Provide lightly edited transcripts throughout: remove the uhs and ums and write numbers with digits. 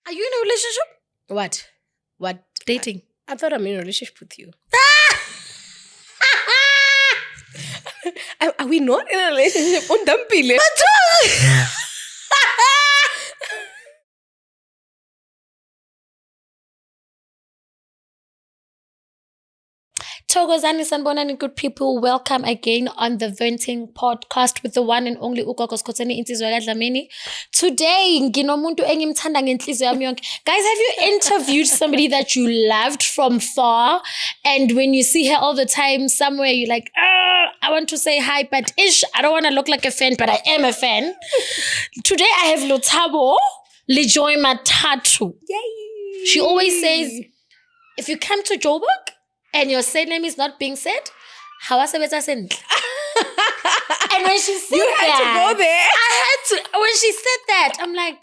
Are you in a relationship? What? Dating. I thought I'm in a relationship with you. Are we not in a relationship? Undampile. Thokozani sanibonani, good people. Welcome again on the Venting Podcast with the one and only Ugogo Skoteni Insizwa kaDlamini. Today, nginomuntu engimthanda ngenhliziyo yami yonke. Guys, have you interviewed somebody that you loved from far, and when you see her all the time somewhere, you're like, I want to say hi, but I don't want to look like a fan, but I am a fan. Today, I have Lethabo, LeJoy Matatu. Yay! She always says, if you come to Joburg, and your surname is not being said, hawasebetsa sentle. And when she said You had to go there. I had to. When she said that, I'm like,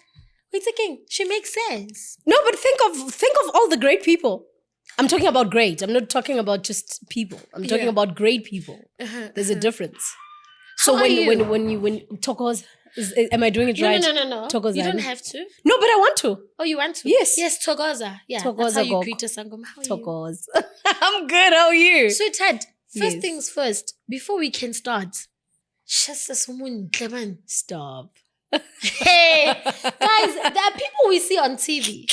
wait a second, she makes sense. No, but think of all the great people. I'm talking about great. I'm not talking about just people. I'm talking about great people. There's a difference. So when you Tokos, am I doing it right? No. Thokozani. You don't have to. No, but I want to. Oh, you want to? Yes. Yes, Thokoza. Yeah, Thokoza that's how you Gok. greet a sangoma. How are you? Tokos. I'm good. How are you? Sweetheart, first Yes. things first, before we can start, Stop. hey, guys, there are people we see on TV.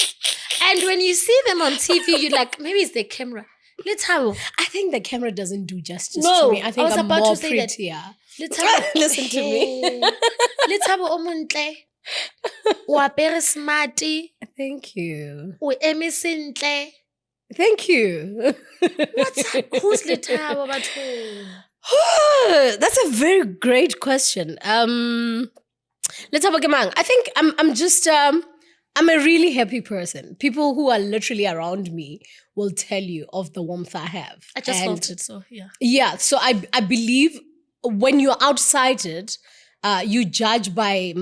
And when you see them on TV, you're like, maybe it's the camera. Lethabo. I think the camera doesn't do justice No, to me. I think I was I'm about more to say that. prettier. Lethabo. Listen to me. Lethabo omuntle. O apere smarty. Thank you. O eme sentle. Thank you. Who's Lethabo batho? That's a very great question. Let's have a gemang. I think I'm just I'm a really happy person. People who are literally around me will tell you of the warmth I have. I just And felt it, so yeah. yeah, so I believe when you're outsited, you judge by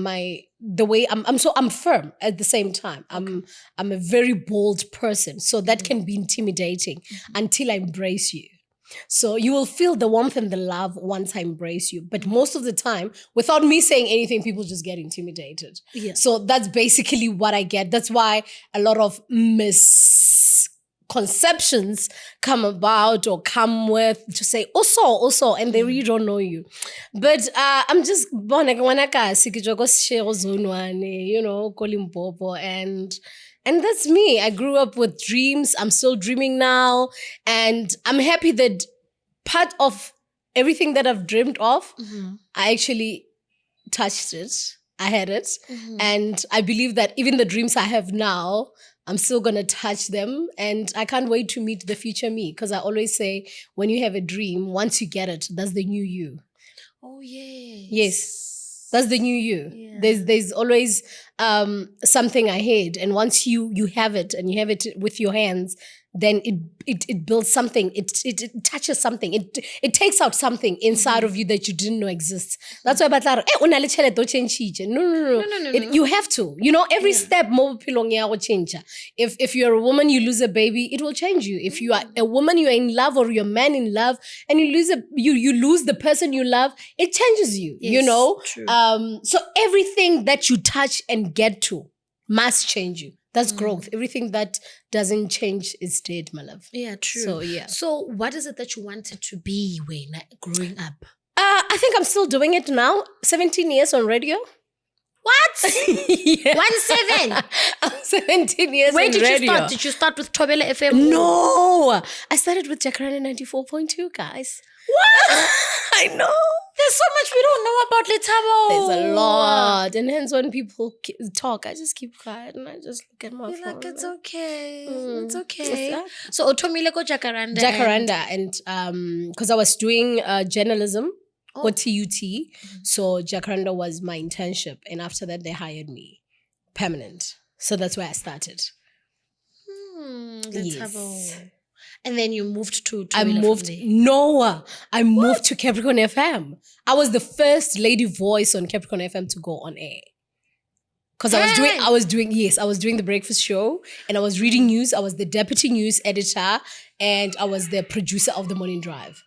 the way I'm firm at the same time. I'm a very bold person, so that can be intimidating until I embrace you. So you will feel the warmth and the love once I embrace you. But most of the time, without me saying anything, people just get intimidated. Yeah. So that's basically what I get. That's why a lot of misconceptions come about or come with to say also, and they really don't know you. But I'm just born ko Limpopo, and that's me. I grew up with dreams. I'm still dreaming now. And I'm happy that part of everything that I've dreamed of, I actually touched it. I had it. And I believe that even the dreams I have now, I'm still going to touch them. And I can't wait to meet the future me. Because I always say, when you have a dream, once you get it, that's the new you. Oh, yes. Yes. That's the new you. Yeah. There's always something ahead, and once you have it and you have it with your hands, then it builds something. It touches something. It takes out something inside of you that you didn't know exists. That's why batla no. You have to. Every step mo bophelong ya go change. If you're a woman, you lose a baby, it will change you. If you are a woman, you're in love, or you're a man in love, and you lose the person you love, it changes you. Yes, true. So everything that you touch and get to must change you. That's growth. Everything that doesn't change is dead, my love. Yeah, true. So, yeah. So what is it that you wanted to be when growing up? I think I'm still doing it now. 17 years on radio. What? Yeah. 17? I'm 17 years Where on did radio. you start? Did you start with Thobela FM? No. I started with Jacaranda 94.2, guys. What? I know. There's so much we don't know about Lethabo. There's a lot. And hence when people talk, I just keep quiet and I just look at my You're phone. like, it's okay. It's What's okay. that? So, Otomile ko Jacaranda. And because I was doing journalism or TUT, so Jacaranda was my internship, and after that they hired me permanent. So that's where I started. Lethabo. And then you moved to I moved to Capricorn FM. I was the first lady voice on Capricorn FM to go on air. Because I was doing the breakfast show, and I was reading news. I was the deputy news editor, and I was the producer of the morning drive.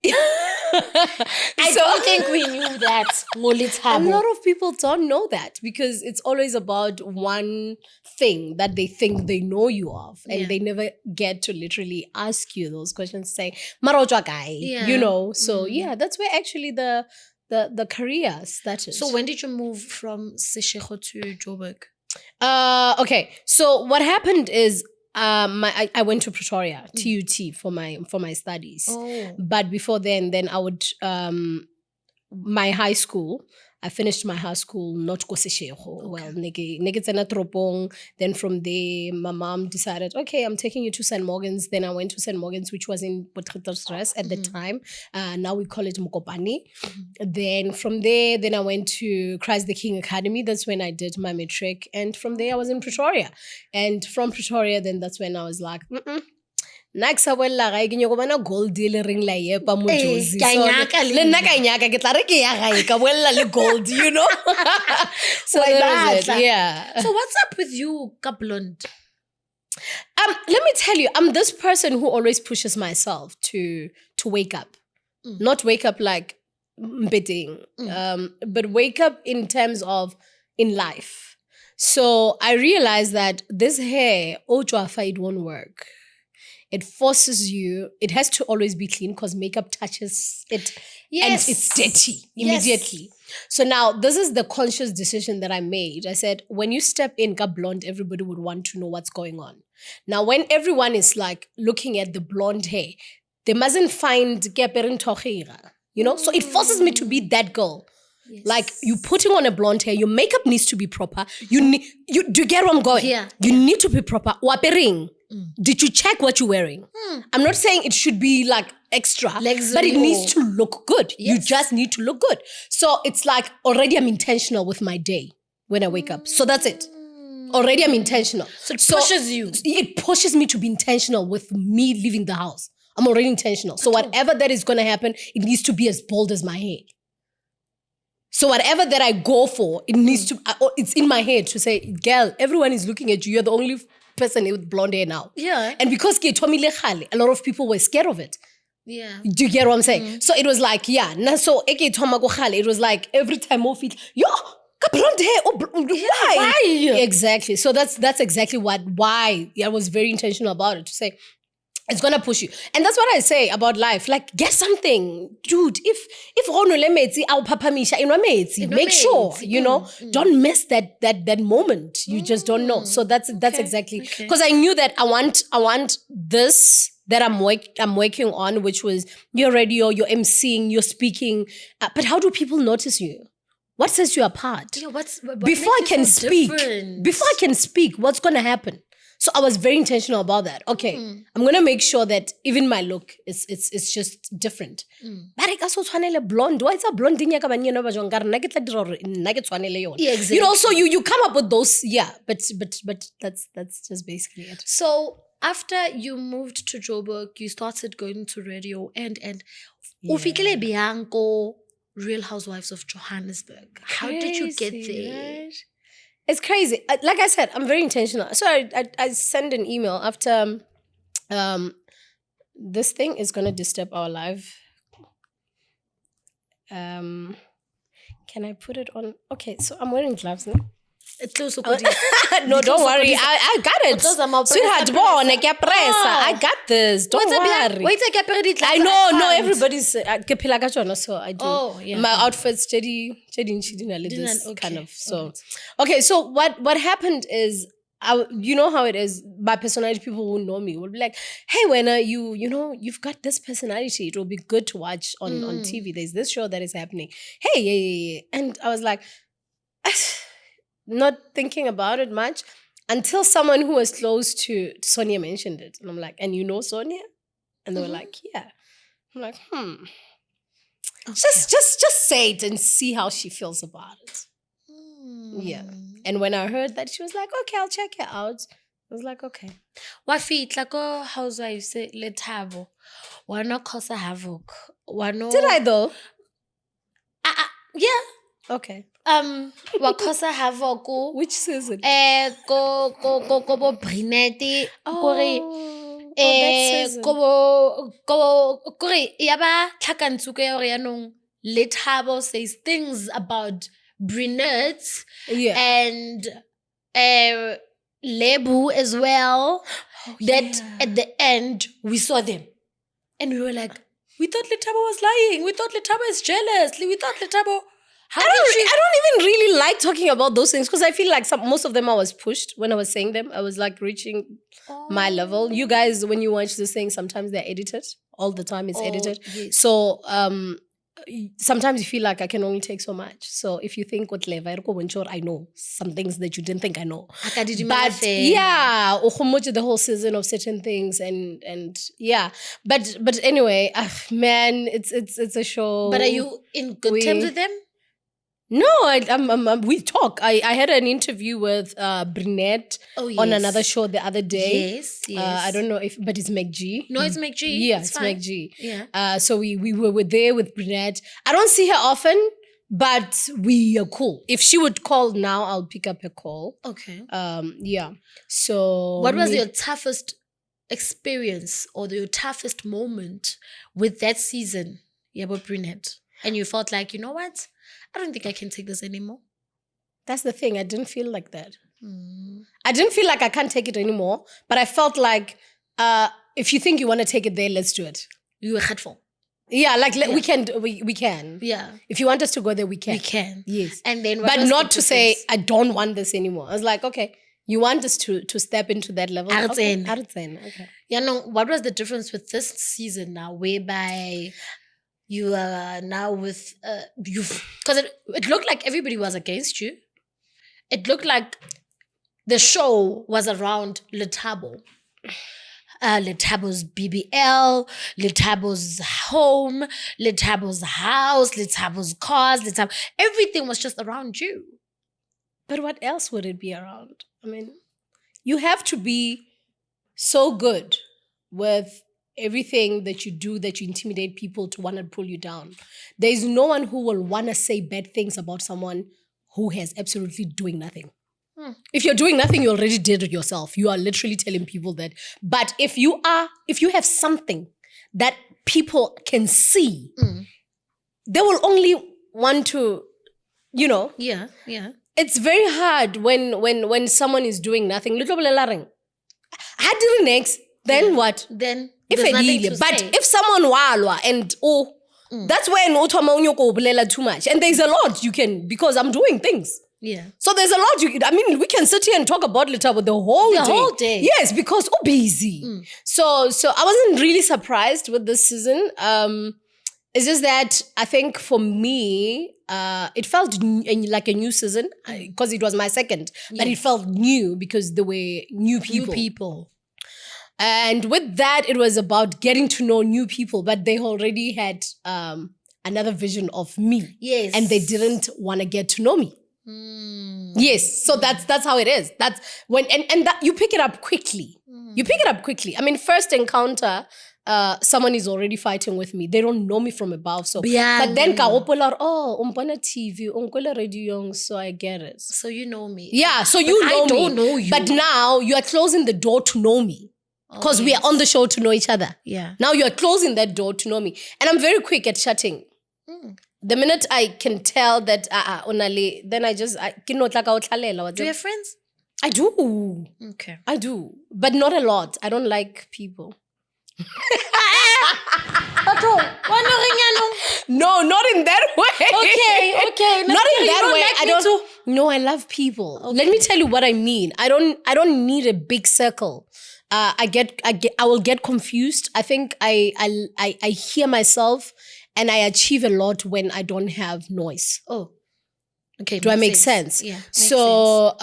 I don't think we knew that. A Lethabo. lot of people don't know that because it's always about one thing that they think they know you of, and Yeah. they never get to literally ask you those questions, say, "Marojwa guy," you know. So yeah, that's where actually the career started. So when did you move from Seshego to Joburg? Okay. So what happened is I went to Pretoria, TUT, for my studies. Oh. But before then I would my high school. I finished my high school not ko Seshego. Well, neke tsena Tropong. Then from there, my mom decided, okay, I'm taking you to St. Morgan's. Then I went to St. Morgan's, which was in Potgietersrus at the time. Now we call it Mokopane. Then from there, then I went to Christ the King Academy. That's when I did my matric. And from there, I was in Pretoria. And from Pretoria, then that's when I was like, next I went like I go bana gold deal ring la yepa mo Jozi. ke a nyaka le Le nna ka nyaka ke tla re ke ya gae ka boella le gold, you know. So that is it. Yeah. So what's up with you, ka blonde? Let me tell you, I'm this person who always pushes myself to wake up. Not wake up like bidding, but wake up in terms of in life. So I realized that this hair, it won't work. It forces you, it has to always be clean because makeup touches it and it's dirty immediately. So now this is the conscious decision that I made. I said, when you step in ka blonde, everybody would want to know what's going on. Now, when everyone is like looking at the blonde hair, they mustn't find you know? So it forces me to be that girl. Yes. Like you putting on a blonde hair, your makeup needs to be proper. You do you get where I'm going? Yeah. You need to be proper. Wapering. Did you check what you're wearing? I'm not saying it should be like extra, but it needs to look good. Yes. You just need to look good. So it's like already I'm intentional with my day when I wake up. So that's it. Already I'm intentional. So it pushes you. It pushes me to be intentional with me leaving the house. I'm already intentional. So whatever that is going to happen, it needs to be as bold as my hair. So whatever that I go for, it needs to, it's in my head to say, girl, everyone is looking at you. You're the only person with blonde hair now. Yeah. And because a lot of people were scared of it. Yeah. Do you get what I'm saying? So it was like, yeah. So it was like every time I feel, yo, blonde hair. Why? Exactly. So that's exactly why I was very intentional about it, to say, it's gonna push you. And that's what I say about life. Like, get something. Dude, if make sure, you know, don't miss that moment. You just don't know. So that's exactly, because I knew that I want this that I'm working on, which was your radio, your emceeing, your speaking. But how do people notice you? What sets you apart? Yeah, what before I can speak, what's gonna happen? So I was very intentional about that. Okay, I'm gonna make sure that even my look is just different. But I so blonde. Why is a blonde? Yeah, exactly. You know, so you come up with those, yeah. But that's just basically it. So after you moved to Joburg, you started going to radio and ufikile Bianco, Real Housewives of Johannesburg. How did you get there? Right? It's crazy. Like I said, I'm very intentional. So I send an email after this thing is going to disturb our life. Can I put it on? Okay, so I'm wearing gloves now. No, don't worry. I got it. Sweetheart, I got this. Don't worry. Wait, I know, no, everybody's so I do. Oh, yeah. My outfit's steady, this kind of. So, okay, so what happened is, you know how it is. By personality, people who know me will be like, "Hey, Wena, you've got this personality. It will be good to watch on TV. There's this show that is happening. Hey, yeah. And I was like, not thinking about it much until someone who was close to Sonia mentioned it. And I'm like, and you know Sonia? And they were like, yeah. I'm like, Okay. Just say it and see how she feels about it. Yeah. And when I heard that, she was like, okay, I'll check it out. I was like, okay. Wafit like housewives Lethabo. Wano cause havoc. Wano. Did I though? Yeah. Okay. Wakosa havoc. Which season? Go brunette. Oh. season. Kore yaba tlhakantshuko ya hore yanong Lethabo says things about brunettes Yeah. and Lebu as well, that at the end we saw them and we were like, we thought Lethabo was lying, we thought Lethabo is jealous, we thought Lethabo, how I don't even really like talking about those things because I feel like most of them I was pushed when I was saying them. I was like reaching my level. You guys, when you watch this thing, sometimes they're edited. All the time it's edited. Yes. So sometimes you feel like I can only take so much. So if you think what I know some things that you didn't think I know. But yeah, the whole season of certain things and yeah. But anyway, man, it's a show. But are you in good terms with them? No, we talk. I had an interview with Brunette on another show the other day. Yes. I don't know but it's McG. No, it's McG. Yeah, it's McG. Yeah. So we were there with Brunette. I don't see her often, but we are cool. If she would call now, I'll pick up her call. Okay. Yeah. So what was your toughest experience or your toughest moment with that season? Yeah, with Brunette. And you felt like, you know what? I don't think I can take this anymore. That's the thing. I didn't feel like that. I didn't feel like I can't take it anymore. But I felt like if you think you want to take it there, let's do it. You were hurtful. Yeah, like we can. Yeah. If you want us to go there, we can. We can. Yes. And then but not to say I don't want this anymore. I was like, okay, you want us to step into that level? Okay. Yeah, no, what was the difference with this season now, whereby you are now with because it looked like everybody was against you. It looked like the show was around Lethabo. Lethabo's BBL, Lethabo's home, Lethabo's house, Lethabo's cars, everything was just around you. But what else would it be around? I mean, you have to be so good with everything that you do that you intimidate people to want to pull you down. There is no one who will want to say bad things about someone who has absolutely doing nothing. If you're doing nothing, you already did it yourself. You are literally telling people that. But if you have something that people can see, they will only want to, Yeah. It's very hard when someone is doing nothing. Then what? Then If there's nothing to but say. if someone walwa and that's when too much. And there's a lot you can, because I'm doing things. Yeah. So there's a lot we can sit here and talk about Lethabo the whole day. Yes, because busy. So I wasn't really surprised with this season. It's just that I think for me, it felt like a new season because it was my second, but it felt new because there were new people. And with that, it was about getting to know new people, but they already had another vision of me. Yes. And they didn't want to get to know me. Yes. So that's how it is. That's when and that you pick it up quickly. You pick it up quickly. I mean, first encounter, someone is already fighting with me. They don't know me from above. So but then umpana TV, unkola radio, so I get it. So you know me. Yeah, so you know me. I don't know you. But now you are closing the door to know me. Because we are on the show to know each other. Yeah. Now you are closing that door to know me. And I'm very quick at shutting. The minute I can tell that then I Do you have friends? I do. Okay. I do. But not a lot. I don't like people. No, not in that way. Okay. Not in that way. Like I don't. No, I love people. Okay. Let me tell you what I mean. I don't need a big circle. I will get confused. I think I hear myself and I achieve a lot when I don't have noise. Oh, okay. Do I make sense? Yeah. So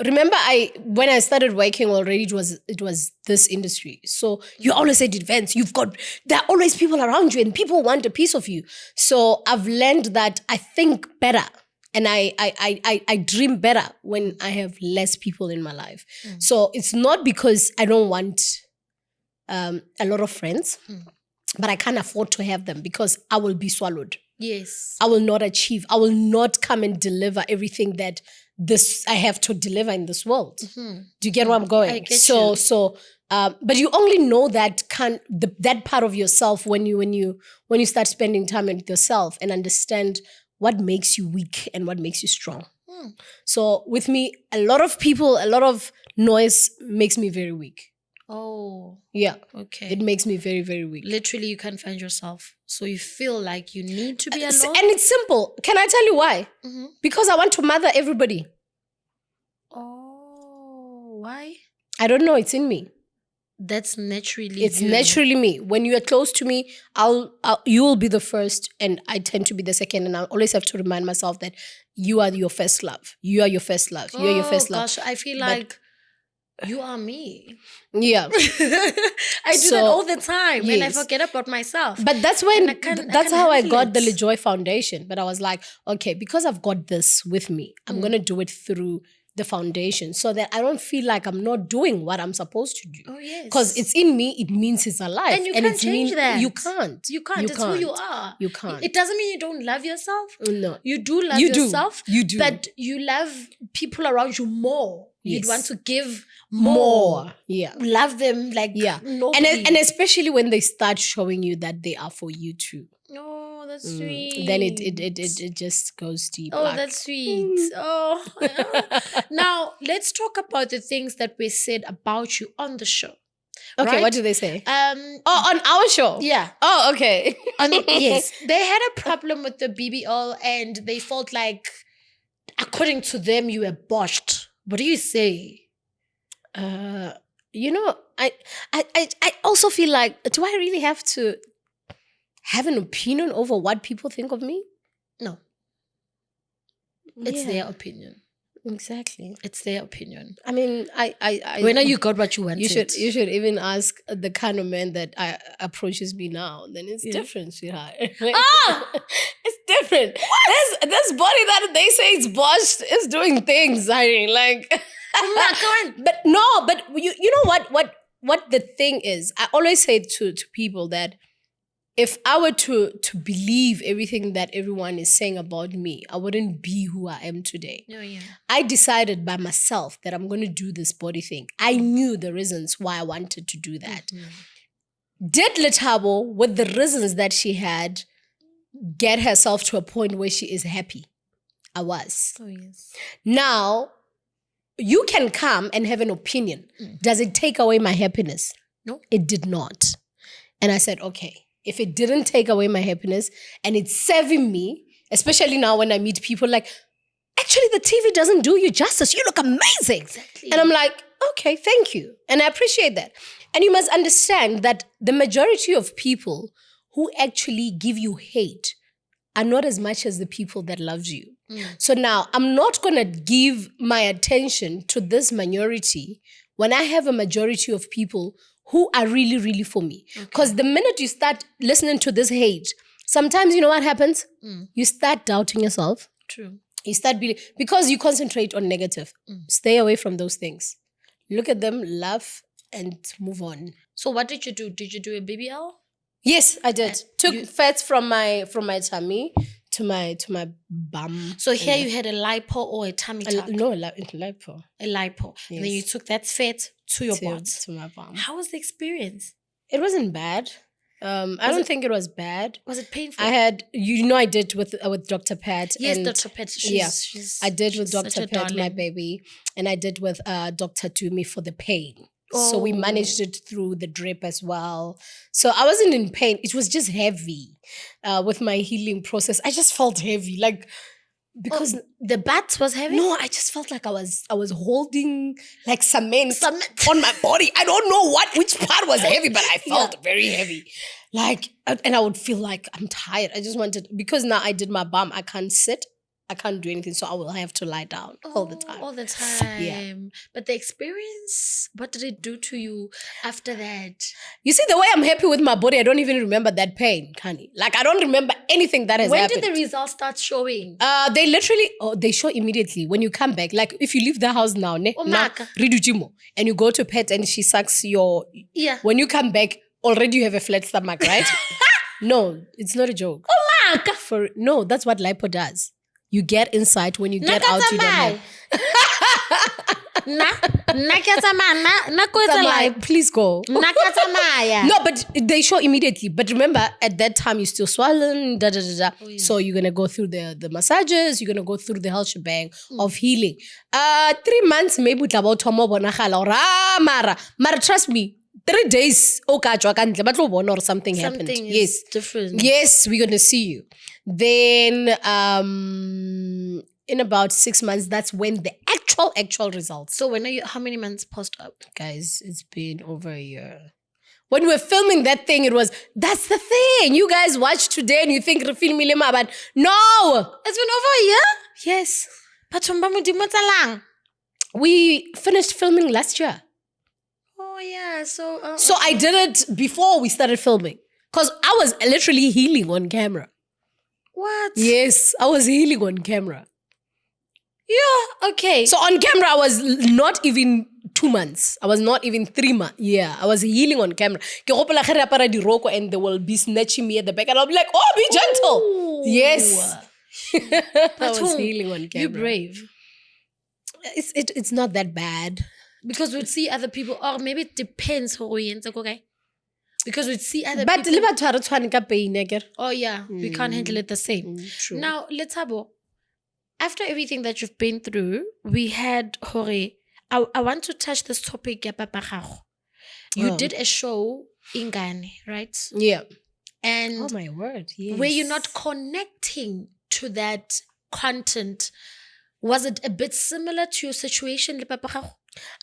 remember, when I started working already, it was this industry. So you always at events, there are always people around you and people want a piece of you. So I've learned that I think better. And I dream better when I have less people in my life. So it's not because I don't want a lot of friends, but I can't afford to have them because I will be swallowed. Yes. I will not achieve. I will not come and deliver everything that I have to deliver in this world. Mm-hmm. Do you get where I'm going? I get you. But you only know that that part of yourself when you start spending time with yourself and understand what makes you weak and what makes you strong. So with me, a lot of noise makes me very weak. Oh. Yeah. Okay. It makes me very, very weak. Literally, you can't find yourself. So you feel like you need to be alone? And it's simple. Can I tell you why? Mm-hmm. Because I want to mother everybody. Oh, why? I don't know. It's in me. That's naturally It's you. naturally me. When you are close to me, you will be the first and I tend to be the second. And I always have to remind myself that you are your first love. You are your first love. You are your first love. Gosh, I feel like you are me. Yeah. I do that all the time and I forget about myself. But that's how I got the LeJoy Foundation. But I was like, okay, because I've got this with me, I'm going to do it through the foundation so that I don't feel like I'm not doing what I'm supposed to do. Oh, yes. Because it's in me, it means it's alive. And you can't change that. You can't. You can't. It's who you are. You can't. It doesn't mean you don't love yourself. No. You do love yourself. You do. But you love people around you more. Yes. You'd want to give more. Yeah. Love them like nobody. And especially when they start showing you that they are for you too. Oh, that's sweet. Then it just goes deep. Oh, that's sweet. Oh. Now, let's talk about the things that were said about you on the show. Okay, right? What do they say? On our show? Yeah. Oh, okay. Yes. They had a problem with the BBL and they felt like, according to them, you were botched. What do you say? I also feel like, do I really have to have an opinion over what people think of me? No. It's their opinion. Exactly. It's their opinion. I mean, when you got what you wanted. You should even ask the kind of man that approaches me now. Then it's different, sweetheart. It's different. What? This body that they say it's botched is doing things. I mean, like. Oh my God. But you know what the thing is? I always say to people that if I were to believe everything that everyone is saying about me, I wouldn't be who I am today. Oh, yeah. I decided by myself that I'm going to do this body thing. I knew the reasons why I wanted to do that. Mm-hmm. Did Lethabo, with the reasons that she had, get herself to a point where she is happy? I was. Oh, yes. Now, you can come and have an opinion. Does it take away my happiness? No. It did not. And I said, okay. If it didn't take away my happiness and it's serving me, especially now when I meet people like, actually the TV doesn't do you justice. You look amazing. Exactly. And I'm like, okay, thank you. And I appreciate that. And you must understand that the majority of people who actually give you hate are not as much as the people that love you. So now I'm not going to give my attention to this minority when I have a majority of people who are really, really for me. Because the minute you start listening to this hate, sometimes you know what happens? You start doubting yourself. True. You start because you concentrate on negative. Stay away from those things. Look at them, laugh, and move on. So what did you do? Did you do a BBL? Yes, I did. Took fats from my tummy to my bum. So here you had a lipo or a tummy tuck? No, a lipo. A lipo. Yes. And then you took that fat to your butt. To my bum. How was the experience? It wasn't bad. I don't think it was bad. Was it painful? I had, I did with Dr. Pat. Yes, and Dr. Pat. I did with Dr. Pat, my baby. And I did with Dr. Tumi for the pain. Oh. So we managed it through the drip as well. So I wasn't in pain. It was just heavy with my healing process. I just felt heavy. Like, because the butt was heavy? No, I just felt like I was holding like cement on my body. I don't know which part was heavy, but I felt very heavy. Like, and I would feel like I'm tired. I just wanted, because now I did my bum, I can't sit. I can't do anything, so I will have to lie down all the time. All the time. Yeah. But the experience, what did it do to you after that? You see, the way I'm happy with my body, I don't even remember that pain, Kani. Like, I don't remember anything that has happened. When did the results start showing? They literally, they show immediately when you come back. Like, if you leave the house now, and you go to pet and she sucks your... Yeah. When you come back, already you have a flat stomach, right? No, it's not a joke. Oh, No, that's what lipo does. You get insight. When you get out, you don't have. Please go. No, but they show immediately. But remember, at that time, you're still swollen. So you're gonna go through the massages. You're gonna go through the whole shebang of healing. 3 months, maybe about mara. Trust me. 3 days, or something happened. Yes, different. Yes, we're gonna see you. Then, in about 6 months, that's when the actual results. So when are you? How many months post-op? Guys, it's been over a year. When we were filming that thing, that's the thing. You guys watch today and you think film Milima, but no, it's been over a year. Yes, But we finished filming last year. Oh yeah, so I did it before we started filming because I was literally healing on camera. What? Yes, I was healing on camera. Yeah, okay. So on camera, I was not even 2 months. I was not even 3 months. Yeah, I was healing on camera. And they will be snatching me at the back and I'll be like, oh, be gentle. Ooh. Yes. I was healing on camera. You're brave. It's not that bad. Because we'd see other people, or maybe it depends who we okay? Because we'd see other but people. Oh yeah, we can't handle it the same. True. Now, Lethabo, after everything that you've been through, we had Hore. I want to touch this topic. You did a show in Ghana, right? Yeah. And oh my word, yes. Were you not connecting to that content? Was it a bit similar to your situation,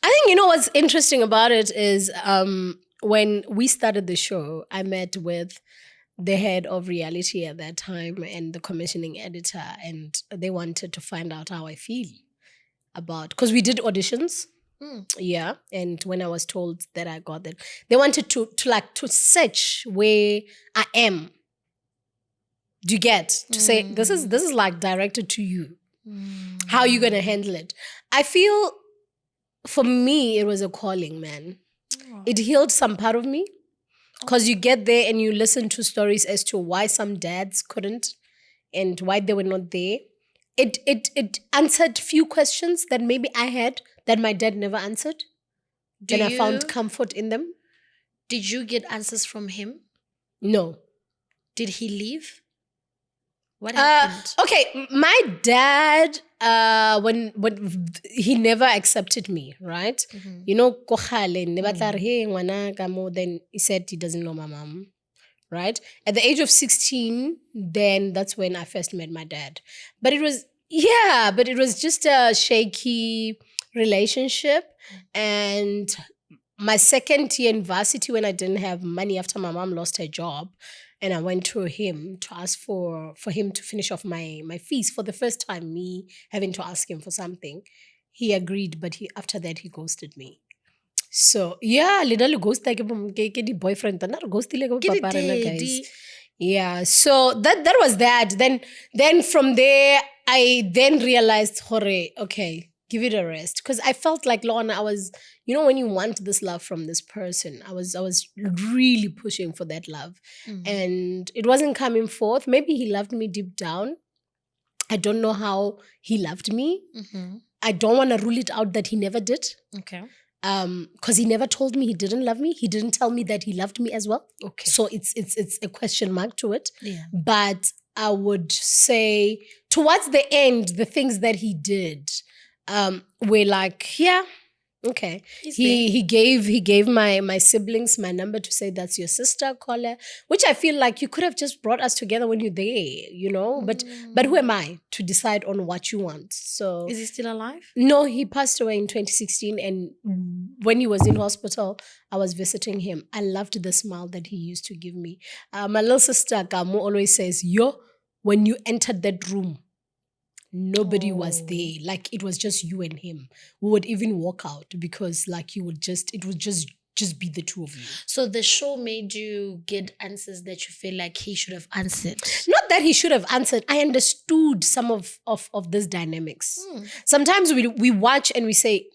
I think what's interesting about it is when we started the show, I met with the head of reality at that time and the commissioning editor, and they wanted to find out how I feel about, because we did auditions. Yeah, and when I was told that I got that, they wanted to search where I am. Do you get to say this is like directed to you? How are you gonna handle it? I feel for me it was a calling, man. It healed some part of me because you get there and you listen to stories as to why some dads couldn't and why they were not there. It answered few questions that maybe I had that my dad never answered. And I found comfort in them. Did you get answers from him? No. Did he leave? What happened? Okay, my dad, when he never accepted me, right? Then he said he doesn't know my mom, right? At the age of 16, then that's when I first met my dad. But it was just a shaky relationship. And my second year in varsity, when I didn't have money after my mom lost her job, and I went to him to ask for him to finish off my fees for the first time, me having to ask him for something. He agreed, but after that, he ghosted me. So, yeah, little ghost like a boyfriend. Guys. Yeah, so that was that. Then from there, I then realized, okay, give it a rest. Because I felt like, Lorna, I was, when you want this love from this person, I was really pushing for that love. And it wasn't coming forth. Maybe he loved me deep down. I don't know how he loved me. I don't want to rule it out that he never did. Okay. Because he never told me he didn't love me. He didn't tell me that he loved me as well. Okay. So it's a question mark to it. Yeah. But I would say towards the end, the things that he did were like, yeah, okay. He gave my siblings my number to say that's your sister, call her, which I feel like you could have just brought us together when you're there, But who am I to decide on what you want? So is he still alive? No, he passed away in 2016, and when he was in hospital, I was visiting him. I loved the smile that he used to give me. My little sister Kamu always says, when you entered that room, nobody was there. Like, it was just you and him. We would even walk out because it would just be the two of you. So the show made you get answers that you feel like he should have answered. Not that he should have answered. I understood some of this dynamics. Sometimes we watch and we say,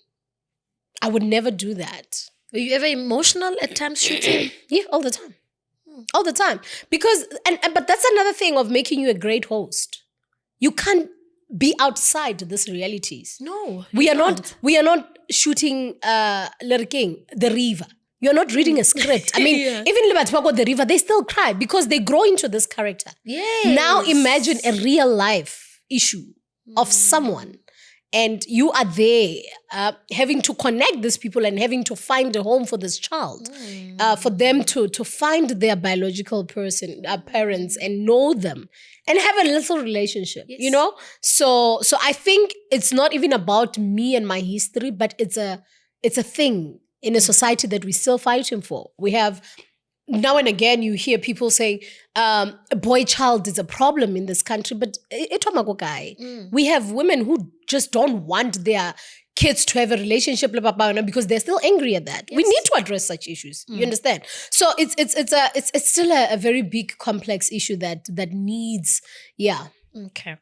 I would never do that. Were you ever emotional at times shooting? Yeah, all the time. All the time. Because, but that's another thing of making you a great host. You can't be outside these realities. No. We are not shooting the river. You're not reading a script. I mean, even Lethabo, the river, they still cry because they grow into this character. Yes. Now imagine a real life issue of someone, and you are there having to connect these people and having to find a home for this child, for them to find their biological parents and know them and have a little relationship, you know? So I think it's not even about me and my history, but it's a thing in a society that we're still fighting for. We have, now and again, you hear people saying, a boy child is a problem in this country, but we have women who just don't want their kids to have a relationship because they're still angry at that. We need to address such issues. You understand? So it's still a very big, complex issue that needs, Okay.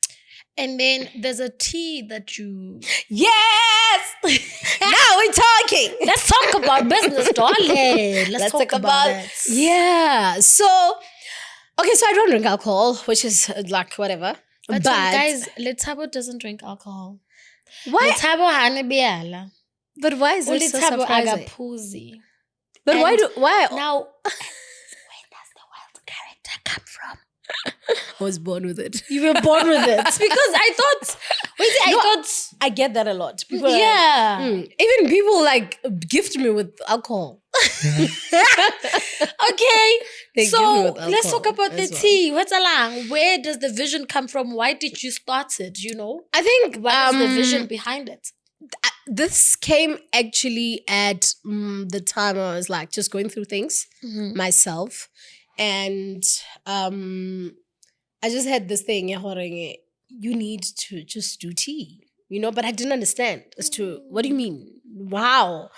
And then there's a tea that you... Yes! Now we're talking. Let's talk about business, darling. Let's talk about it. Yeah. So, okay, so I don't drink alcohol, which is like whatever. But guys, Lethabo doesn't drink alcohol. Why? Lethabo hana biala. But why is this so surprising? Agaphuzi. But why? Now, where does the wild character come from? I was born with it. You were born with it. Because I thought... I get that a lot. People even people like gift me with alcohol. Okay. So let's talk about the tea. What's along? Where does the vision come from? Why did you start it? You know? I think what is the vision behind it? This came actually at the time I was like just going through things myself. And I just had this thing, you need to just do tea, you know, but I didn't understand as to what do you mean? Wow.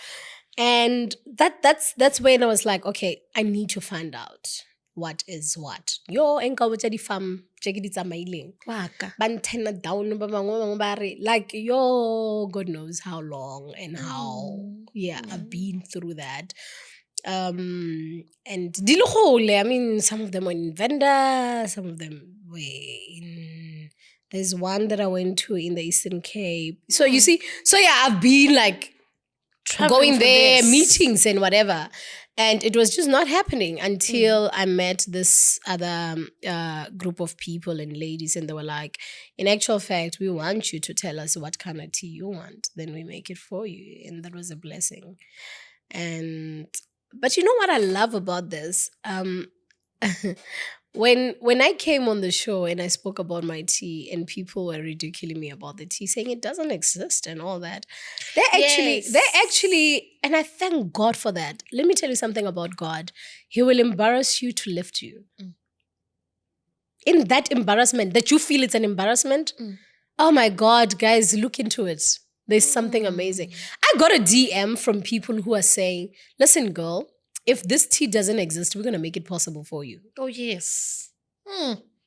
And that's when I was like, okay, I need to find out what is what. Yo, enka farm mailing. Down like yo, God knows how long and how I've been through that. And I mean, some of them were in Venda, some of them were in... There's one that I went to in the Eastern Cape. So you see, I've been like going there, meetings and whatever. And it was just not happening until I met this other group of people and ladies, and they were like, in actual fact, we want you to tell us what kind of tea you want. Then we make it for you. And that was a blessing. But you know what I love about this? When I came on the show and I spoke about my tea and people were ridiculing me about the tea, saying it doesn't exist and all that. They actually, and I thank God for that. Let me tell you something about God. He will embarrass you to lift you. In that embarrassment, that you feel it's an embarrassment, oh my God, guys, look into it. There's something amazing. I got a DM from people who are saying, listen, girl, if this tea doesn't exist, we're going to make it possible for you. Oh, yes.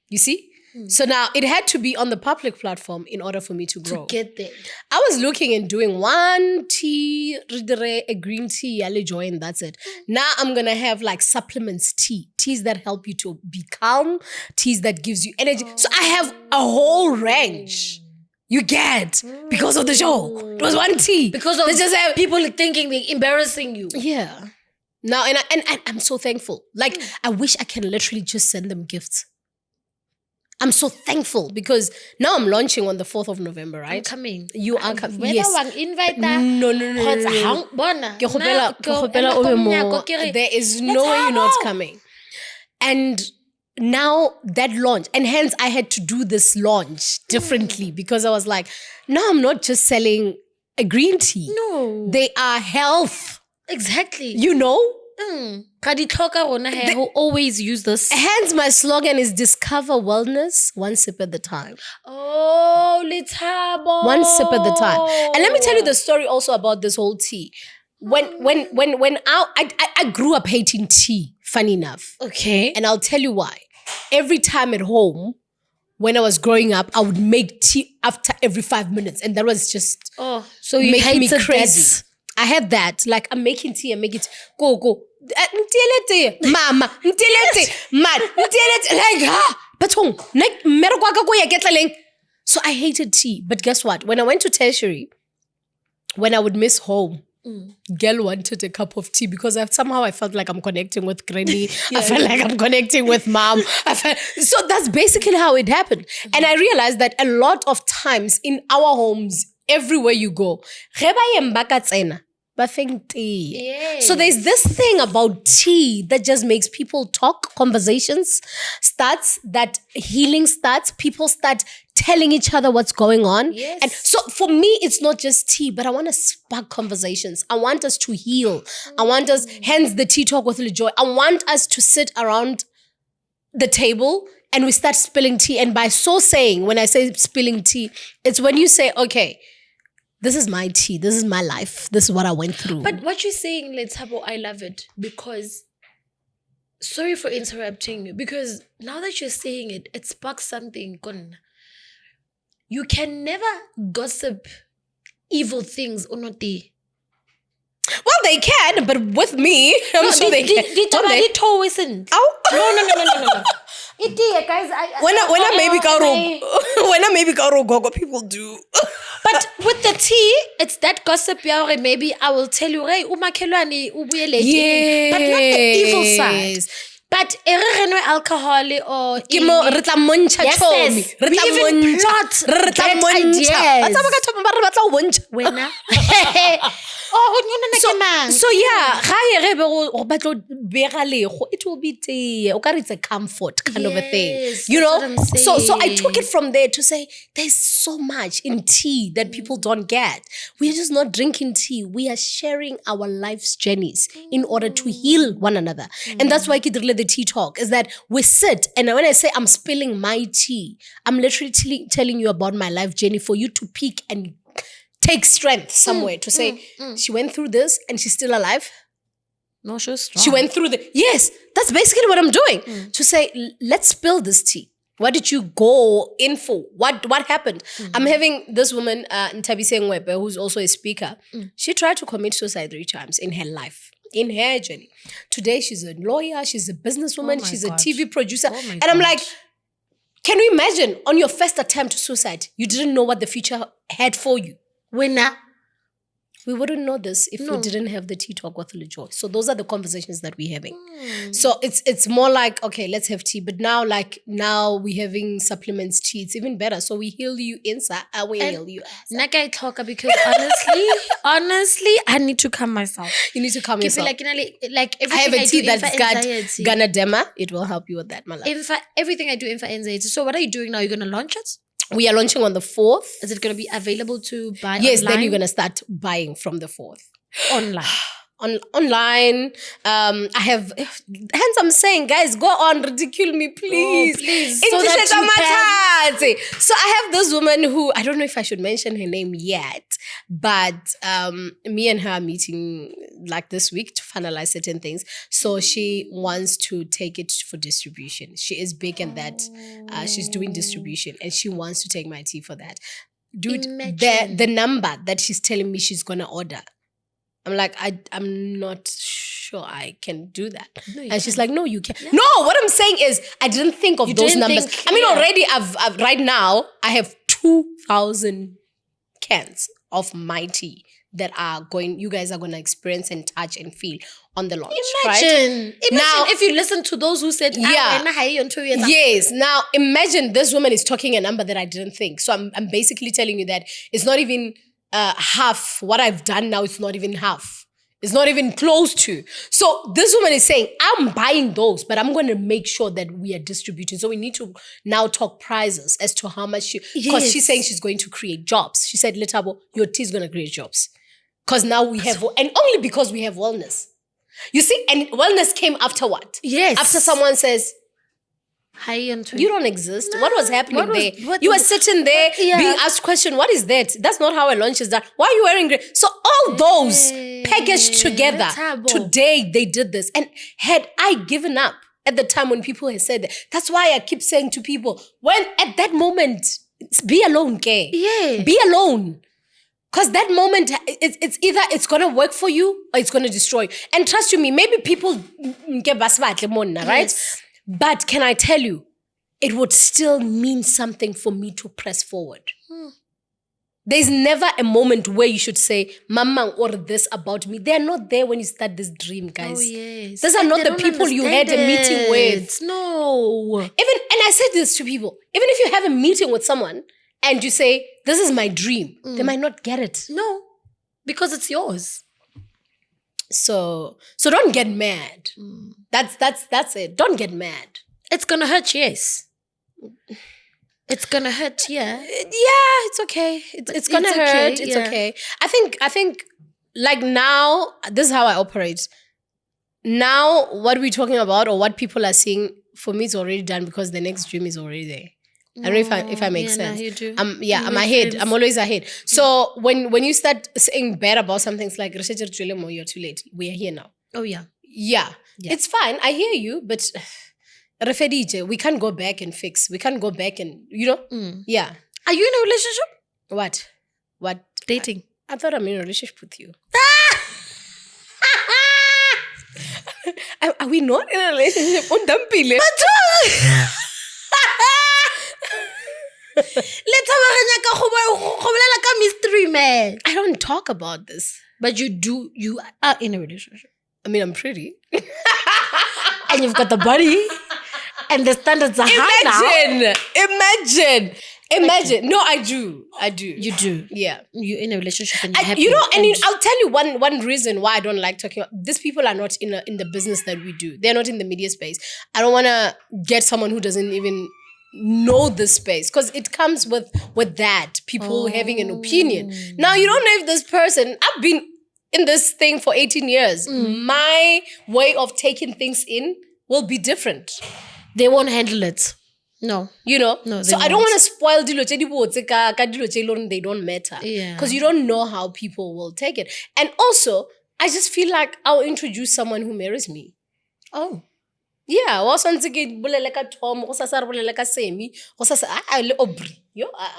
You see? So now it had to be on the public platform in order for me to grow. To get there. I was looking and doing one tea, a green tea, LeJoy, and that's it. Now I'm going to have like supplements teas that help you to be calm, teas that gives you energy. So I have a whole range. You get, because of the show. It was one tea. Because of just people thinking they're embarrassing you. Yeah. Now, and I'm so thankful. Like, I wish I can literally just send them gifts. I'm so thankful because now I'm launching on the 4th of November, right? I'm coming. You are coming. Whether Yes. invite No. There is no way you're not coming. And now that launch, and hence I had to do this launch differently because I was like, no, I'm not just selling a green tea. No. They are health. Exactly. You know? Who always use this. Hence my slogan is discover wellness one sip at the time. Oh, Lethabo. One sip at the time. And let me tell you the story also about this whole tea. When I grew up hating tea, funny enough. Okay. And I'll tell you why. Every time at home, when I was growing up, I would make tea after every 5 minutes. And that was just so you making me hated crazy. that. I had that. Like, I'm making tea and make it go. Mama, man, like, So I hated tea. But guess what? When I went to tertiary, when I would miss home, girl wanted a cup of tea because somehow I felt like I'm connecting with granny. I felt like I'm connecting with mom. So that's basically how it happened. And I realized that a lot of times in our homes, everywhere you go, tea. Yes. So there's this thing about tea that just makes people talk, conversations starts, that healing starts, people start telling each other what's going on. Yes. And so for me, it's not just tea, but I want to spark conversations. I want us to heal. I want us, hence the tea talk with LeJoy. I want us to sit around the table and we start spilling tea. And by so saying, when I say spilling tea, it's when you say, okay, this is my tea. This is my life. This is what I went through. But what you're saying, Lethabo, I love it because, sorry for interrupting you, because now that you're saying it, it sparks something. You can never gossip evil things or not there. Well, they can, but with me, I'm sure they can. Don't they? No. Guys, when I maybe go, people do. But with the tea, it's that gossip. Maybe I will tell you, hey, umakhelwane ubuye late. Yes. But not the evil side. But alcohol or we even plot ideas. So yeah, it will be tea. It's a comfort kind of a thing. You know? So I took it from there to say there's so much in tea that people don't get. We're just not drinking tea. We are sharing our life's journeys in order to heal one another. And that's why the tea talk is that we sit, and when I say I'm spilling my tea, I'm literally telling you about my life journey for you to pick and take strength somewhere to say, she went through this and she's still alive. No, she was strong. She went through yes, that's basically what I'm doing. To say, let's spill this tea. What did you go in for? What happened? I'm having this woman, Ntabise Ngwebe, who's also a speaker. She tried to commit suicide 3 times in her life, in her journey. Today, she's a lawyer, she's a businesswoman, she's a TV producer. And I'm like, can you imagine on your first attempt to suicide, you didn't know what the future had for you? We wouldn't know this if we didn't have the tea talk with LeJoy. So those are the conversations that we're having. So it's more like, okay, let's have tea. But now we're having supplements tea. It's even better. So we heal you inside and we heal you outside. Because honestly, I need to calm myself. You need to calm yourself. Like I have a tea that's got Ganadema. It will help you with that, my love. Everything I do in for anxiety. So what are you doing now? You're going to launch it? We are launching on the 4th. Is it going to be available to buy yes, online? Then you're going to start buying from the 4th. Online. Online. I have, hence I'm saying, guys, go on, ridicule me, please. Oh, please. So I have this woman who, I don't know if I should mention her name yet, but me and her are meeting like this week to finalize certain things. So she wants to take it for distribution. She is big in that. She's doing distribution and she wants to take my tea for that. Dude, the number that she's telling me she's going to order, I'm like, I'm not sure I can do that. No, and she's like, no, you can't. No, what I'm saying is I didn't think of those numbers. Already I've right now, I have 2,000 cans of my tea that you guys are going to experience and touch and feel on the launch. Imagine now, if you listen to those who said, yes. Now, imagine this woman is talking a number that I didn't think. So I'm basically telling you that it's not even half. What I've done now, it's not even half. It's not even close to. So this woman is saying, I'm buying those, but I'm going to make sure that we are distributing. So we need to now talk prices as to how much because she's saying she's going to create jobs. She said, Lethabo, your tea is going to create jobs. Because now we have, and only because we have wellness. You see, and wellness came after what? Yes. After someone says, you don't exist. What was happening there? You were sitting there being asked question, what is that? That's not how a lunch is done. Why are you wearing grey? So all those packaged together, today they did this. And had I given up at the time when people had said that, that's why I keep saying to people, when at that moment, be alone, okay? Yeah. Be alone. Because that moment, it's either it's going to work for you or it's going to destroy you. And trust you me, maybe people get right? Yes. But can I tell you, it would still mean something for me to press forward. There's never a moment where you should say, Mama, or this about me. They're not there when you start this dream, guys. Oh, yes. Those are not the people you had a meeting with. No. And I said this to people, even if you have a meeting with someone and you say, this is my dream, they might not get it. No, because it's yours. So don't get mad. That's it. Don't get mad. It's gonna hurt, yes. It's gonna hurt, yeah. Yeah, it's okay. It's gonna hurt. Okay, it's okay. I think like now, this is how I operate. Now, what we're talking about or what people are seeing, for me, it's already done because the next dream is already there. I don't know if I make sense. No, you do. I'm ahead. I'm always ahead. So when you start saying bad about something, it's like you're too late. We are here now. Oh yeah. Yeah. It's fine. I hear you, but we can't go back and fix. We can't go back and yeah. Are you in a relationship? What? Dating. I thought I'm in a relationship with you. Are we not in a relationship? Mystery, man. I don't talk about this. But you are in a relationship. I mean, I'm pretty. And you've got the body. And the standards are high now. Imagine. No, I do. You do. Yeah. You're in a relationship and you're happy. I'll tell you one reason why I don't like talking about these people are not in the business that we do. They're not in the media space. I don't want to get someone who doesn't even know this space because it comes with that. People having an opinion. Now, you don't know if this person, I've been in this thing for 18 years. My way of taking things in will be different. They won't handle it. No. No, so I don't want to spoil dilo tse di botse ka dilo tse loreng they don't matter. Yeah. Because you don't know how people will take it. And also, I just feel like I'll introduce someone who marries me. Oh. Yeah.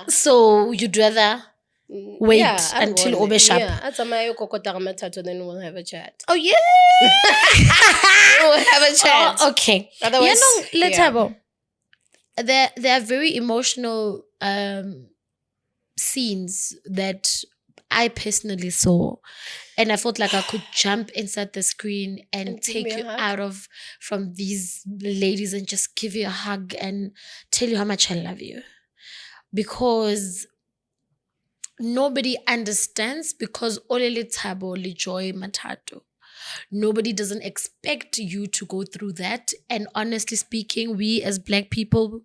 So you'd rather wait until Obe sharp. Yeah. Then we'll have a chat. Oh yeah. We'll have a chat. Oh, okay. Otherwise, Lethabo. There are very emotional scenes that I personally saw, and I felt like I could jump inside the screen and take you out from these ladies and just give you a hug and tell you how much I love you, because nobody understands, because ole Lethabo, LeJoy, Mathato. Nobody doesn't expect you to go through that. And honestly speaking, we as Black people,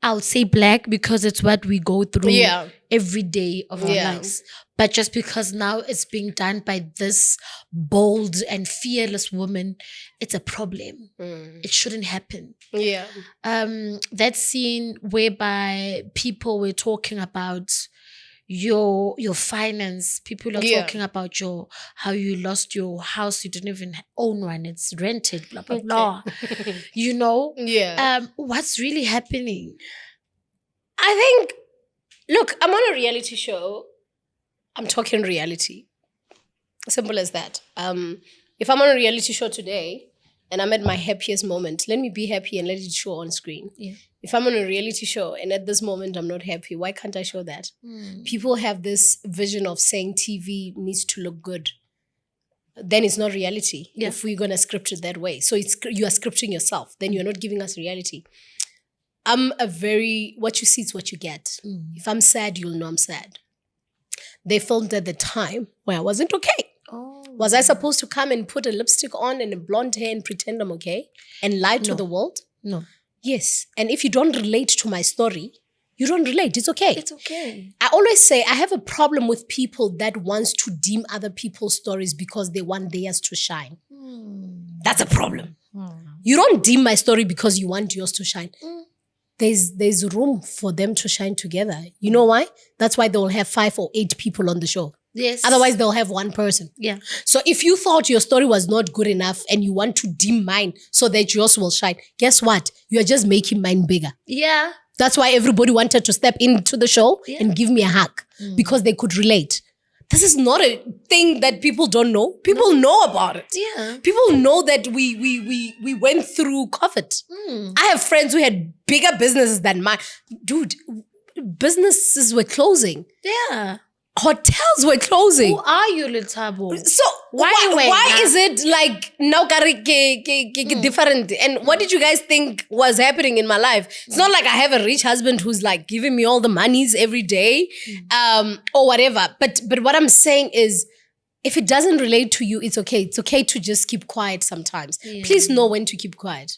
I'll say Black because it's what we go through every day of our lives. But just because now it's being done by this bold and fearless woman, it's a problem. It shouldn't happen. Yeah. That scene whereby people were talking about your finance, people are talking about how you lost your house, you didn't even own one, it's rented, blah blah blah. What's really happening? I think, look, I'm on a reality show. I'm talking reality. Simple as that. If I'm on a reality show today and I'm at my happiest moment, let me be happy and let it show on screen. If I'm on a reality show and at this moment I'm not happy, why can't I show that? People have this vision of saying TV needs to look good. Then it's not reality if we're going to script it that way. So you are scripting yourself. Then you're not giving us reality. I'm what you see is what you get. If I'm sad, you'll know I'm sad. They filmed at the time where I wasn't okay. Was I supposed to come and put a lipstick on and a blonde hair and pretend I'm okay? And lie to the world? No. Yes. And if you don't relate to my story, you don't relate. It's okay. It's okay. I always say I have a problem with people that wants to dim other people's stories because they want theirs to shine. That's a problem. You don't dim my story because you want yours to shine. There's room for them to shine together. You know why? That's why they'll have 5 or 8 people on the show. Yes. Otherwise, they'll have one person. Yeah. So if you thought your story was not good enough and you want to dim mine so that yours will shine, guess what? You're just making mine bigger. Yeah. That's why everybody wanted to step into the show and give me a hug because they could relate. this is not a thing that people don't know. People know about it. Yeah. People know that we went through COVID. I have friends who had bigger businesses than mine. Dude, businesses were closing. Yeah. Hotels were closing. Who are you, Lethabo? So why is it like now different? And what did you guys think was happening in my life? It's not like I have a rich husband who's like giving me all the monies every day, or whatever. But what I'm saying is, if it doesn't relate to you, it's okay. It's okay to just keep quiet sometimes. Yeah. Please know when to keep quiet.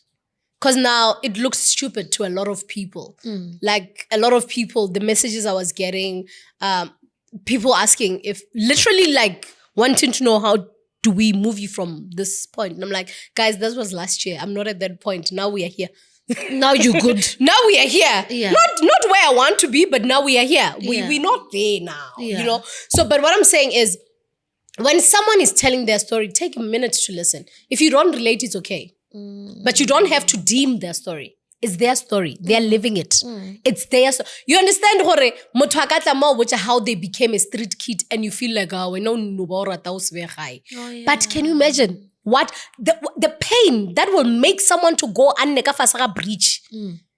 Because now it looks stupid to a lot of people. Like a lot of people, the messages I was getting, people asking if literally like wanting to know how do we move you from this point. And I'm like, guys, this was last year. I'm not at that point. Now we are here. Now you're good. Now we are here. Yeah. Not where I want to be, but now we are here. We're not there now. Yeah. You know? So, but what I'm saying is, when someone is telling their story, take a minute to listen. If you don't relate, it's okay. But you don't have to deem their story. It's their story. They're living it. It's their story. You understand how they became a street kid and you feel like, oh, we know. But can you imagine what the pain that will make someone to go and fasara breach?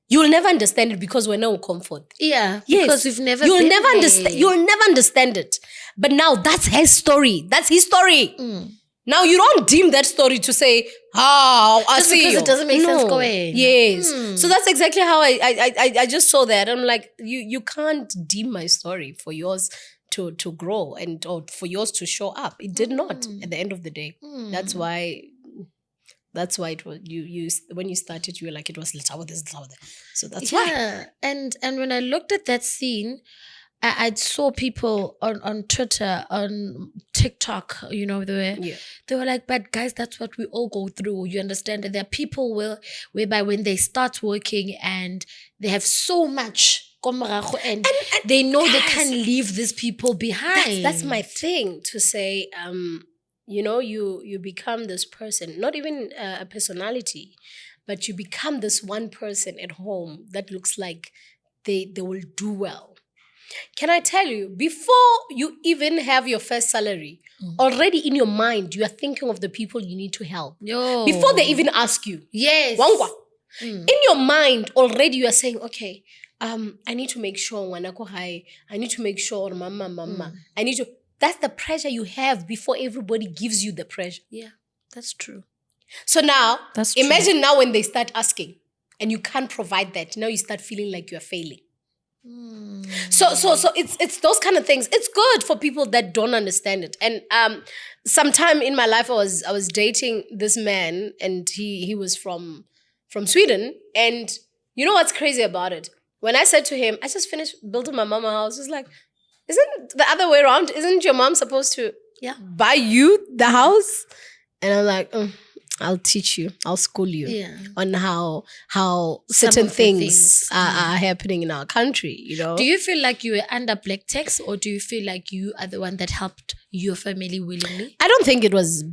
You will never understand it because we're no comfort. Yeah. Yes. Because you've never You'll been never there. understand. You'll never understand it. But now that's his story. That's his story. Now you don't deem that story to say, I Just see because you. it doesn't make sense, go ahead. Yes. So that's exactly how I just saw that. I'm like, you can't deem my story for yours to grow and or for yours to show up. It did not at the end of the day. That's why it was you when you started, you were like, it was Lethabo this, Lethabo that. So that's why. Yeah. And when I looked at that scene, I saw people on Twitter, on TikTok, you know, they were like, but guys, that's what we all go through. You understand that there are people whereby when they start working and they have so much and they know guys, they can't leave these people behind. That's my thing to say, you know, you become this person, not even a personality, but you become this one person at home that looks like they will do well. Can I tell you, before you even have your first salary, already in your mind, you are thinking of the people you need to help. Yo. Before they even ask you. Yes. In your mind, already you are saying, okay, I need to make sure when I go high, I need to make sure mama. I need to. That's the pressure you have before everybody gives you the pressure. Yeah, that's true. So now, that's true. Imagine now when they start asking and you can't provide that. Now you start feeling like you're failing. So it's those kind of things. It's good for people that don't understand it. And sometime in my life, I was dating this man, and he was from Sweden. And you know what's crazy about it? When I said to him, I just finished building my mama house. He's like, isn't the other way around? Isn't your mom supposed to buy you the house? And I'm like, I'll teach you. I'll school you on how certain things are happening in our country, you know. Do you feel like you were under black tax, or do you feel like you are the one that helped your family willingly? I don't think it was,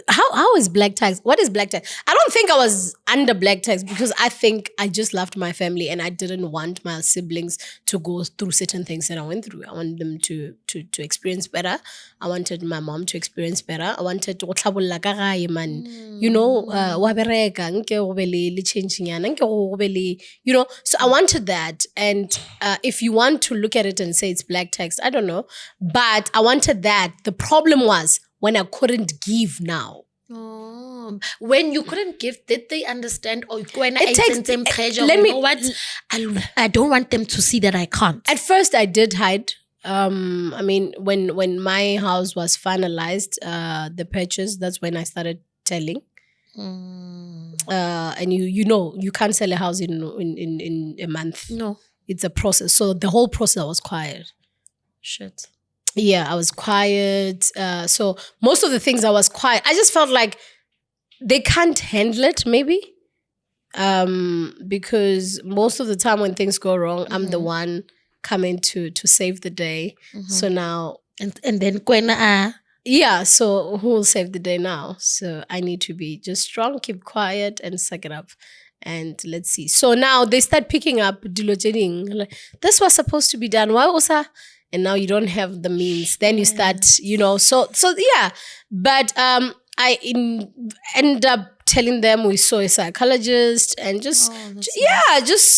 how is black tax? What is black tax? I don't think I was under black tax because I think I just loved my family and I didn't want my siblings to go through certain things that I went through. I wanted them to experience better. I wanted my mom to experience better. I wanted to you know, you know, so I wanted that. And if you want to look at it and say it's black tax, I don't know. But I wanted that. The problem was when I couldn't give now. Oh, when you couldn't give, did they understand? Or when I takes them pressure, let you me- know what? I don't want them to see that I can't. At first, I did hide. I mean, when my house was finalized, the purchase, that's when I started telling. And you know, you can't sell a house in a month. No. It's a process. So the whole process I was quiet. Shit. Yeah, I was quiet. So most of the things I was quiet. I just felt like they can't handle it, maybe. Because most of the time when things go wrong, I'm the one coming to save the day. So now... And then Kwena Yeah, so who will save the day now? So I need to be just strong, keep quiet, and suck it up. And let's see. So now they start picking up Dilojening. Like, this was supposed to be done. Why was and now you don't have the means. Then you start, so yeah. But end up telling them we saw a psychologist, and just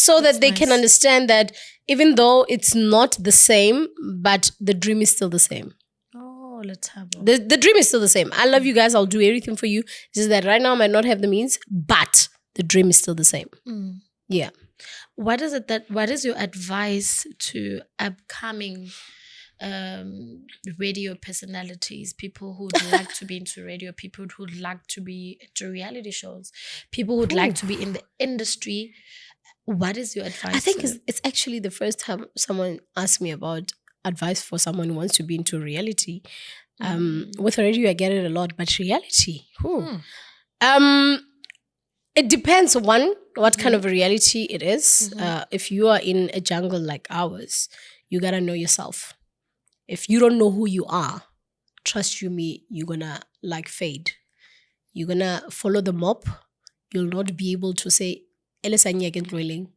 so that they can understand that even though it's not the same, but the dream is still the same. Oh, Lethabo. The dream is still the same. I love you guys. I'll do everything for you. Just that right now I might not have the means, but the dream is still the same. Yeah. What is your advice to upcoming radio personalities, people who'd like to be into radio, people who'd like to be into reality shows, people who'd like to be in the industry? What is your advice? I think it's actually the first time someone asked me about advice for someone who wants to be into reality. With radio, I get it a lot, but reality, it depends on what kind of a reality it is. If you are in a jungle like ours, you gotta know yourself. If you don't know who you are, trust you me, you're gonna fade. You're gonna follow the mob. You'll not be able to say, Elesanya again dwelling.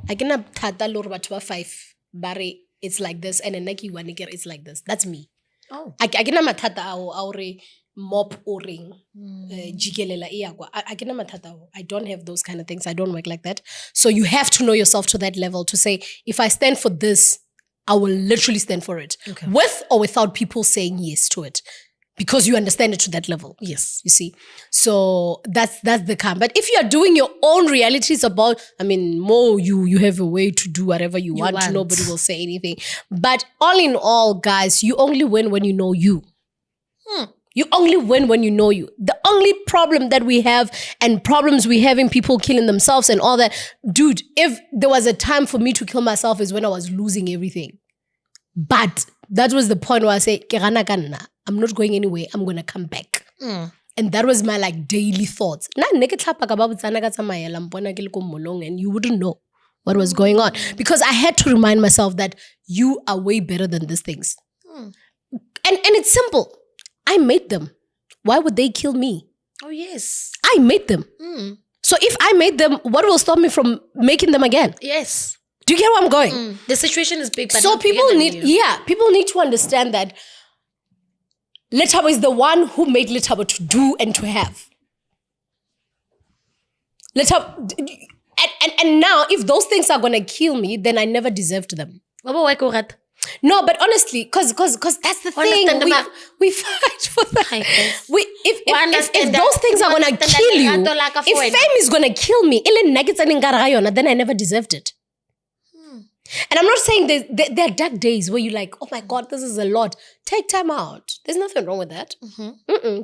I can tata lor batwa 5 bare it's like this, and Nike Waniger it's like this. That's me. Oh. I can matata aure mob or ring jikelela iyakwa. I can matata. I don't have those kind of things. I don't work like that. So you have to know yourself to that level to say, if I stand for this, I will literally stand for it. Okay. With or without people saying yes to it. Because you understand it to that level. Yes. You see? So that's the kind. But if you are doing your own realities about, you have a way to do whatever you want. Nobody will say anything. But all in all, guys, you only win when you know you. You only win when you know you. The only problem that we have, and problems we have in people killing themselves and all that, dude, if there was a time for me to kill myself is when I was losing everything. But that was the point where I say, I'm not going anywhere. I'm going to come back. And that was my daily thoughts. And you wouldn't know what was going on. Because I had to remind myself that you are way better than these things. And it's simple. I made them. Why would they kill me? Oh, yes. I made them. So if I made them, what will stop me from making them again? Yes. Do you get where I'm going? The situation is big, but so people need to understand that Lethabo is the one who made Lethabo to do and to have. Lethabo, and now if those things are gonna kill me, then I never deserved them. No, but honestly, because that's the thing. We fight for that. If those things are gonna kill you, if fame is gonna kill me, then I never deserved it. And I'm not saying there are dark days where you're like, oh my God, this is a lot. Take time out. There's nothing wrong with that.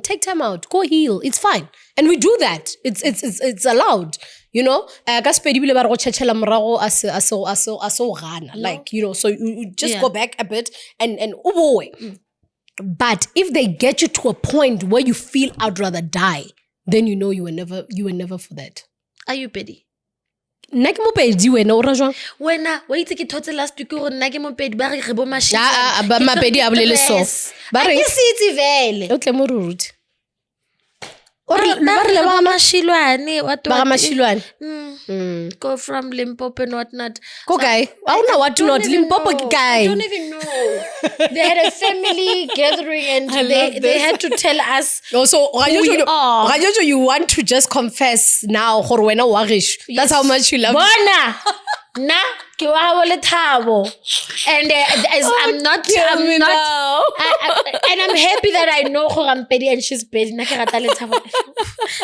Take time out. Go heal. It's fine. And we do that. It's allowed. So you just go back a bit and but if they get you to a point where you feel I'd rather die, then you know you were never for that. Are you petty? Nna ke mopedi wena o ra jwang? Wena wa itse ke thotse last week gore nna ke mopedi ba re bo mashini. Ba mapedi a bolele so. Ba re ke sitse vele. O tle mo ruruti. Ba re ba mashilwane what ba mashilwane. Go from Limpopo and whatnot. Go guy. I don't know what to not Limpopo guy. I don't even know. They had a family gathering and they had to tell us so you want to just confess now gore wena wa gish. That's how much you love. Bona. Na ke wa Lethabo. And I'm not and I'm happy that I know gore I'm petty and she's petty. Na ke rata Lethabo.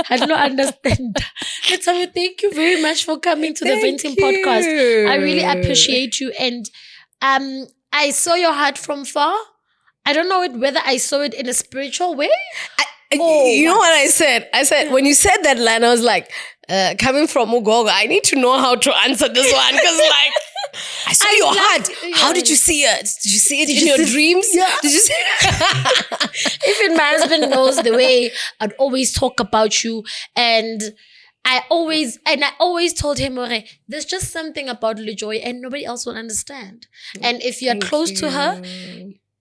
I don't understand. Lethabo, thank you very much for coming to the Venting Podcast. I really appreciate you, and I saw your heart from far. I don't know whether I saw it in a spiritual way. You know what I said? I said, when you said that line, I was like, coming from Ugogo, I need to know how to answer this one. Because I saw your heart. How did you see it? Did you see it in your dreams? Yeah. Did you see Even my husband knows the way I'd always talk about you. And I always told him, okay, there's just something about LeJoy and nobody else will understand. And if you're close to her,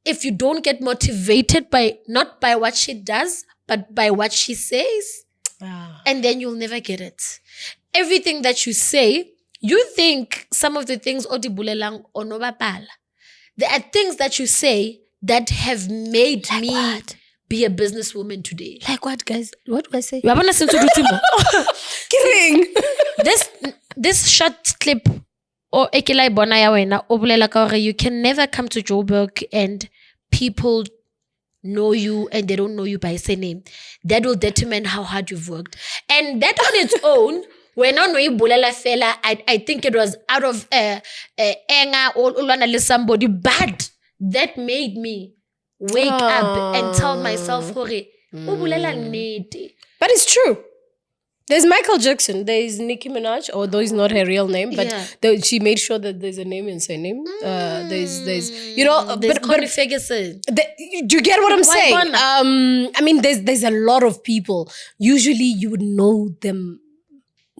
if you don't get motivated not by what she does, but by what she says, and then you'll never get it. Everything that you say, you think some of the things odibulelang onobapala. there are things that you say that have made me be a businesswoman today. Like what, guys? What do I say? Kidding. This short clip or ekilai bona ya wena o bolela ka hore you can never come to Joburg and people know you and they don't know you by surname. That will determine how hard you've worked. And that on its own, when I know you bolela fela, I think it was out of anger or ulwana somebody, but that made me wake up and tell myself, hore, o bolela nnete. But it's true. There's Michael Jackson. There's Nicki Minaj, although it's not her real name, but she made sure that there's a name and surname. There's you know, there's Connie Ferguson. Do you get what I'm saying? I mean, there's a lot of people. Usually, you would know them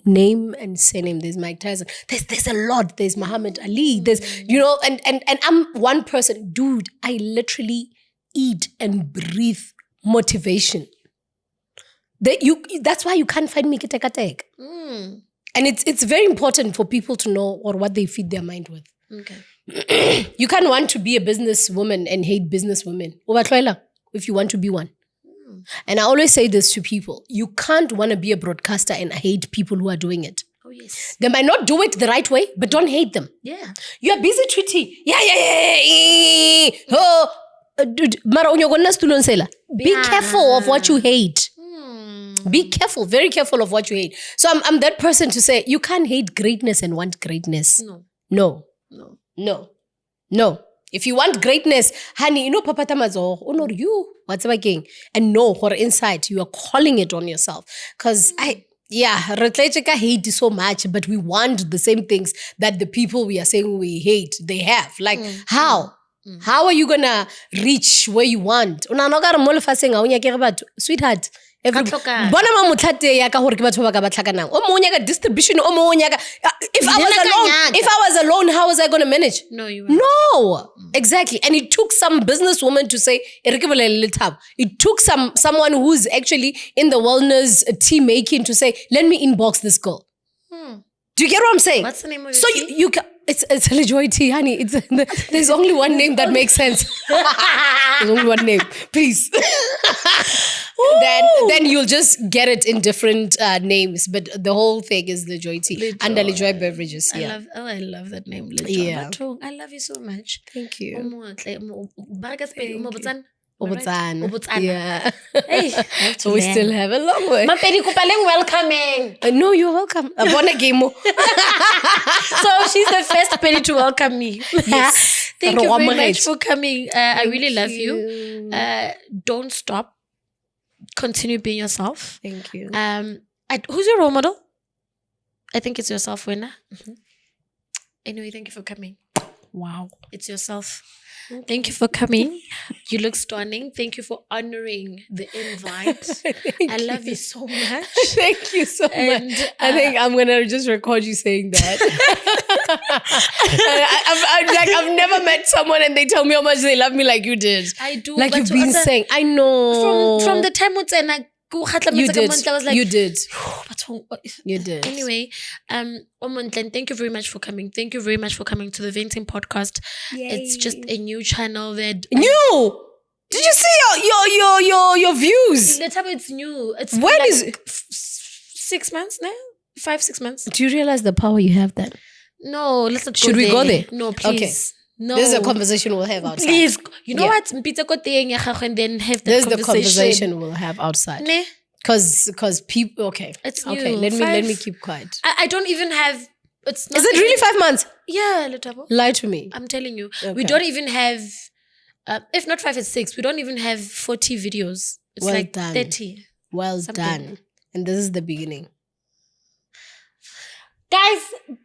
name and surname. There's Mike Tyson. There's a lot. There's Muhammad Ali. There's and I'm one person, dude. I literally eat and breathe motivation. That's why you can't find me kitekatek. And it's very important for people to know or what they feed their mind with. Okay. You can't want to be a businesswoman and hate businesswomen. If you want to be one. And I always say this to people. You can't want to be a broadcaster and hate people who are doing it. Oh, yes. They might not do it the right way, but don't hate them. Yeah. You are busy treating. Oh, dude, be careful of what you hate. Be careful, very careful of what you hate. So I'm that person to say, you can't hate greatness and want greatness. No. If you want greatness, honey, you know, Papa Tamazo, honor you. What's making? And know for inside, you are calling it on yourself. Because Retlecheka hate so much, but we want the same things that the people we are saying we hate, they have. Like, how? How are you going to reach where you want? Sweetheart, distribution. If I was alone, how was I going to manage? No, you weren't. No, exactly. And it took some businesswoman to say, it took someone who's actually in the wellness team making to say, let me inbox this girl. Do you get what I'm saying? What's the name of your So you can, it's LeJoy tea, honey. There's only one name that makes sense. There's only one name, please. then you'll just get it in different names, but the whole thing is LeJoy tea under LeJoy beverages. Yeah. I love that name, LeJoy. Yeah. I love you so much. Thank you. Yeah. Hey, so we still have a long way. Welcoming. No, you're welcome. I want a game. So she's the first penny to welcome me. Yes. Thank you very much for coming. I really love you. Don't stop. Continue being yourself. Thank you. Who's your role model? I think it's yourself, Wena. Anyway, thank you for coming. Wow. It's yourself. Thank you for coming. You look stunning. Thank you for honoring the invite. I love you so much. Thank you so much. I think I'm going to just record you saying that. I've never met someone and they tell me how much they love me like you did. I do. Like you've been saying. I know. From the time you did. I was like, you did. You did. Anyway, thank you very much for coming. Thank you very much for coming to the Venting Podcast. Yay. It's just a new channel that new. Did you see your views? Lethabo, it's new. It's when like is it? 6 months now? 5-6 months. Do you realize the power you have then? No, let's not go Should we there. go there? No, please. Okay. No. This is a conversation we'll have outside. Please. You know what? And then have this the is the conversation we'll have outside. Ne? Because people, okay. It's new. Okay, let me keep quiet. I don't even have, it's not. Is it really 5 months? Yeah, Lethabo. Lie to me. I'm telling you. Okay. We don't even have, if not 5, it's 6. We don't even have 40 videos. It's well like done. 30. Well something. done. And this is the beginning. Guys,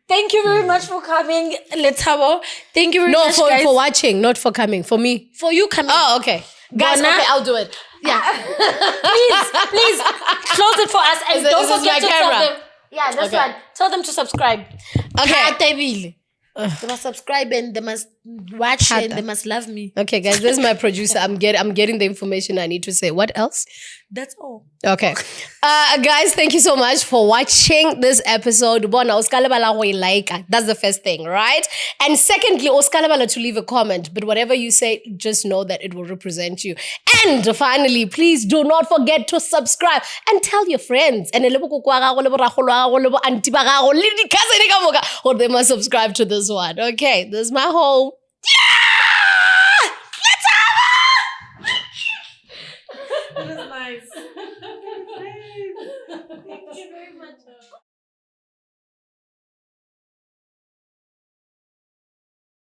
thank you very much for coming. Lethabo. Thank you very much, guys. For watching, not for coming. For me. For you coming. Oh, okay. Guys, Bona, okay, I'll do it. Yeah. please, close it for us. And don't forget to tell them. Yeah, that's right. Tell them to subscribe. Okay. They must subscribe and they must watch and they must love me. Okay, guys, this is my producer. I'm getting the information I need to say. What else? That's all. Okay. Guys, thank you so much for watching this episode. That's the first thing, right? And secondly, to leave a comment. But whatever you say, just know that it will represent you. And finally, please do not forget to subscribe and tell your friends. And or they must subscribe to this one. Okay, this is my home. Yeah!